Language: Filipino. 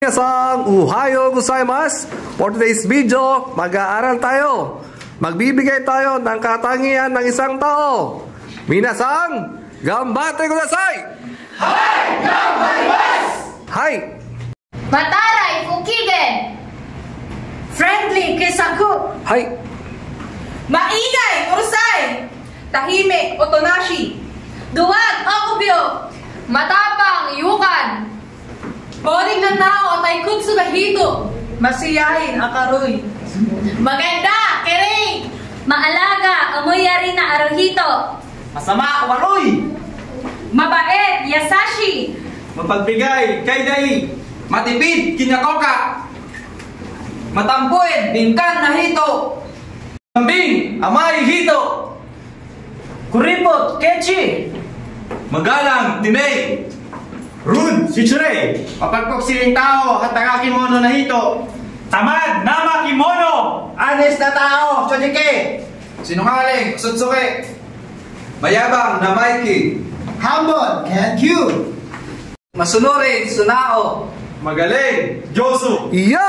Minasan, ohayo gozaimasu. For today's video, mag-aaral tayo. Magbibigay tayo ng katangian ng isang tao. Minasan, ganbatte kudasai! Hai! Ganbarimasu! Hai! Watarai fukigen! Friendly kesaku! Hai! Maingay urusai! Tahimik otonashi! Duwag okubyo! Matapang yukan! Boring ng tao at ay kutsu na hito! Masiyahin akaroy! Maganda! Kering! Maalaga! Umuyari na arohito! Masama, waroy! Mabait! Yasashi! Mapagbigay, kaidai! Matipid, kinyakoka! Matampuin, bingkan na hito! Kambing, amay hito! Kuripot, kechi! Magalang, tinay! Run, shichure! Mapagpugsiling tao, hataka kimono na hito. Tamad, nama kimono! Honest na tao, chojike. Sinungaling, sutsuke! Mayabang na Mikey! Humble, can't you? Masunurin, sunao! Magaling, Josu! Yo!